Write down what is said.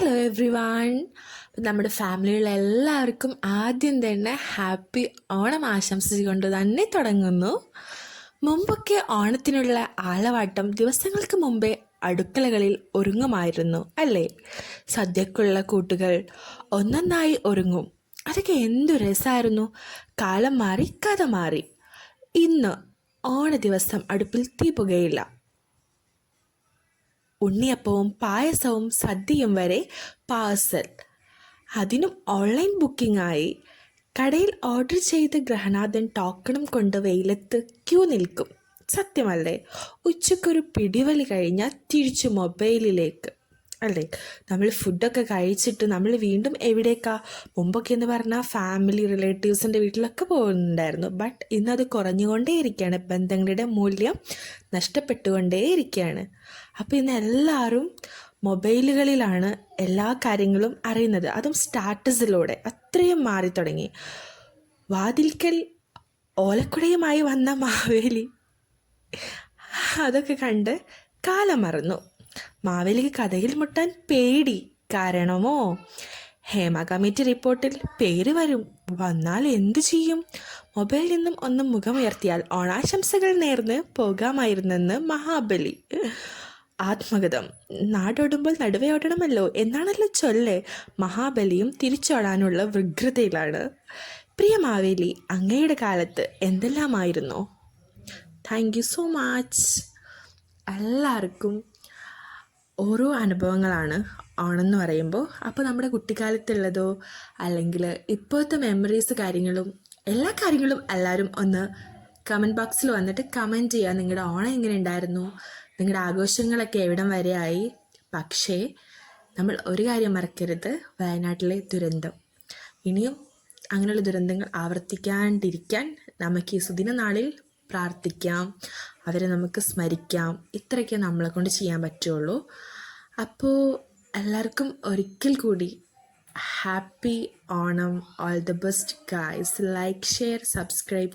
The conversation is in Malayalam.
Hello every one. നമ്മുടെ ഫാമിലിയിലെല്ലാവർക്കും ആദ്യം തന്നെ ഹാപ്പി ഓണം ആശംസിച്ചുകൊണ്ട് തന്നെ തുടങ്ങുന്നു. മുമ്പൊക്കെ ഓണത്തിനുള്ള ആളവാട്ടം ദിവസങ്ങൾക്ക് മുമ്പേ അടുക്കളകളിൽ ഒരുങ്ങുമായിരുന്നു അല്ലേ? സദ്യക്കുള്ള കൂട്ടുകൾ ഒന്നൊന്നായി ഒരുങ്ങും. അതൊക്കെ എന്തു രസമായിരുന്നു. കാലം മാറി, കഥ മാറി. ഇന്ന് ഓണ ദിവസം അടുപ്പിൽ തീ പുകയില്ല. ഉണ്ണിയപ്പവും പായസവും സദ്യയും വരെ പാഴ്സൽ. അതിനും ഓൺലൈൻ ബുക്കിംഗ് ആയി. കടയിൽ ഓർഡർ ചെയ്ത് ഗൃഹനാഥൻ ടോക്കണും കൊണ്ട് വെയിലത്ത് ക്യൂ നിൽക്കും. സത്യമല്ലേ? ഉച്ചക്കൊരു പിടിവലി കഴിഞ്ഞാൽ തിരിച്ചു മൊബൈലിലേക്ക് അല്ലേ? നമ്മൾ ഫുഡൊക്കെ കഴിച്ചിട്ട് നമ്മൾ വീണ്ടും എവിടേക്കാ? മുമ്പൊക്കെ എന്ന് പറഞ്ഞാൽ ഫാമിലി റിലേറ്റീവ്സിൻ്റെ വീട്ടിലൊക്കെ പോകുന്നുണ്ടായിരുന്നു. ബട്ട് ഇന്നത് കുറഞ്ഞുകൊണ്ടേയിരിക്കുകയാണ്. ബന്ധങ്ങളുടെ മൂല്യം നഷ്ടപ്പെട്ടുകൊണ്ടേയിരിക്കുകയാണ്. അപ്പോൾ ഇന്ന് എല്ലാവരും മൊബൈലുകളിലാണ് എല്ലാ കാര്യങ്ങളും അറിയുന്നത്. അതും സ്റ്റാറ്റസിലൂടെ അത്രയും മാറി തുടങ്ങി. വാതിൽക്കൽ ഓലക്കുടയുമായി വന്ന മാവേലി അതൊക്കെ കണ്ട് കാലം മറന്നു. മാവേലിക്ക് കഥയിൽ മുട്ടാൻ പേടി. കാരണമോ? ഹേമ കമ്മിറ്റി റിപ്പോർട്ടിൽ പേര് വന്നാൽ എന്തു ചെയ്യും? മൊബൈലിൽ നിന്നും ഒന്ന് മുഖമുയർത്തിയാൽ ഓണാശംസകൾ നേർന്ന് പോകാമായിരുന്നെന്ന് മഹാബലി. ആത്മഗതം. നാടോടുമ്പോൾ നടുവേ ഓടണമല്ലോ എന്നാണല്ലോ ചൊല്ല്. മഹാബലിയും തിരിച്ചോടാനുള്ള വ്യഗ്രതയിലാണ്. പ്രിയ മാവേലി, അങ്ങയുടെ കാലത്ത് എന്തെല്ലാമായിരുന്നു? Thank you so much. എല്ലാവർക്കും ഓരോ അനുഭവങ്ങളാണ് ഓണമെന്ന് പറയുമ്പോൾ. അപ്പോൾ നമ്മുടെ കുട്ടിക്കാലത്തുള്ളതോ അല്ലെങ്കിൽ ഇപ്പോഴത്തെ മെമ്മറീസ് കാര്യങ്ങളും എല്ലാ കാര്യങ്ങളും എല്ലാവരും ഒന്ന് കമൻറ്റ് ബോക്സിൽ വന്നിട്ട് കമൻറ്റ് ചെയ്യുക. നിങ്ങളുടെ ഓണം എങ്ങനെ ഉണ്ടായിരുന്നു? നിങ്ങളുടെ ആഘോഷങ്ങളൊക്കെ എവിടം വരെയായി? പക്ഷേ നമ്മൾ ഒരു കാര്യം മറക്കരുത്, വയനാട്ടിലെ ദുരന്തം. ഇനിയും അങ്ങനെയുള്ള ദുരന്തങ്ങൾ ആവർത്തിക്കാണ്ടിരിക്കാൻ നമുക്ക് ഈ സുദിന നാളിൽ പ്രാർത്ഥിക്കാം, അവരെ നമുക്ക് സ്മരിക്കാം. ഇത്രയൊക്കെ നമ്മളെ കൊണ്ട് ചെയ്യാൻ പറ്റുള്ളൂ. അപ്പോൾ എല്ലാവർക്കും ഒരിക്കൽ കൂടി happy Onam. All the best guys. Like, share, subscribe.